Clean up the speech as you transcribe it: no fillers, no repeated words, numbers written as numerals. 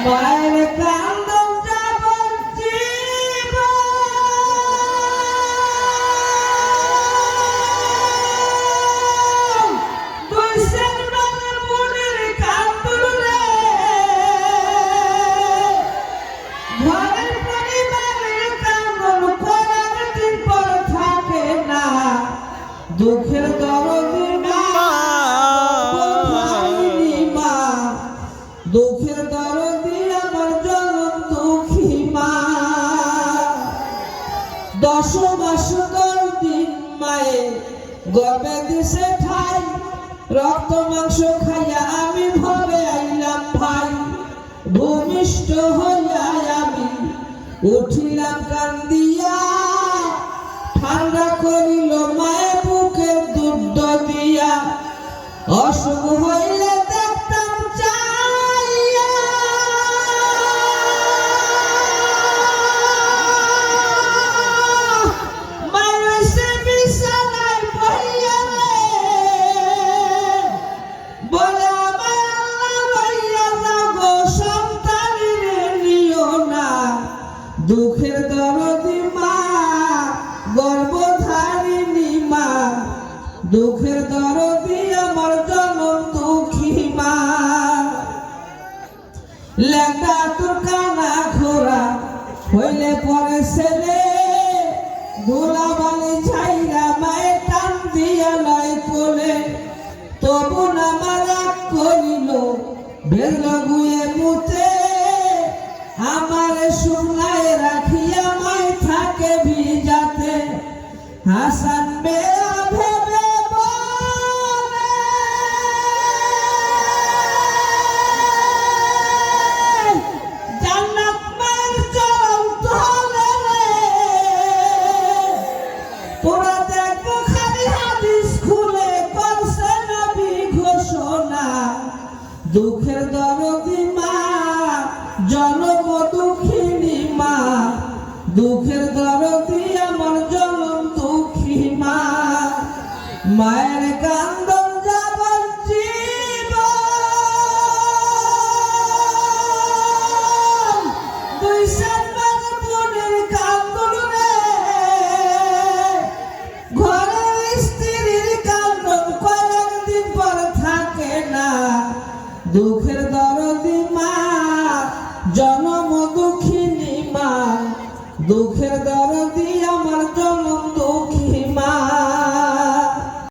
মায়ের কান্দন যাবার জীবন দুই সেকেন্ডের মনের কান্দন রে ঘরের পরিবারের কান্দন করার দিন পর থাকে না দুঃখের দরদি মা দুঃখের দরদি আমার জনম দুঃখী মা 10 মাস 10 দিন মায়ে গর্ভে দিছে ঠাই রক্ত মাংস খাইয়া আমি ভবে আইলাম ভাই ভূমিষ্ঠ হইয়া আমি উঠিলাম কান্দিয়া ঠান্ডা করিল মায়ের বুকে দুধ দিয়া অসুখ হইলে দেখতাম চাইয়া মায়ের সে বিছানায় পড়িয়া রে বলে আমার আল্লাহ লইয়া যাও গো সন্তানের নিও না দুঃখের দরদি মা গর্ভধারিণী মা দুঃখের দরদি আমার জনম দুঃখী মা লেখা তোর কানা খোরা হইলে পরে ছেলে ধুলাবালি ছাইরা মায়ের টান দিয়া লয় কোলে তবু না মারা করিল বেল গুয়ে মুতে আমার শুকনায় রাখিয়া মায় থাকে ভিজাতে হাসান বেয়া ভেবে বলে জান্নাত মায়ের চরণ তলে রে তোরা দেখো খালি হাদিস খুলে করছে নবী ঘোষণা দুঃখের দরদি মা জনম দুঃখিনী মা দুঃখের দরদি আমার জনম দুঃখী মা মায়ের কান্দন যাবার জীবন দুই সেকেন্ডের মনের কান্দন রে ঘরের স্ত্রীর কান্দন কয়েকদিন পর থাকে না দুঃখের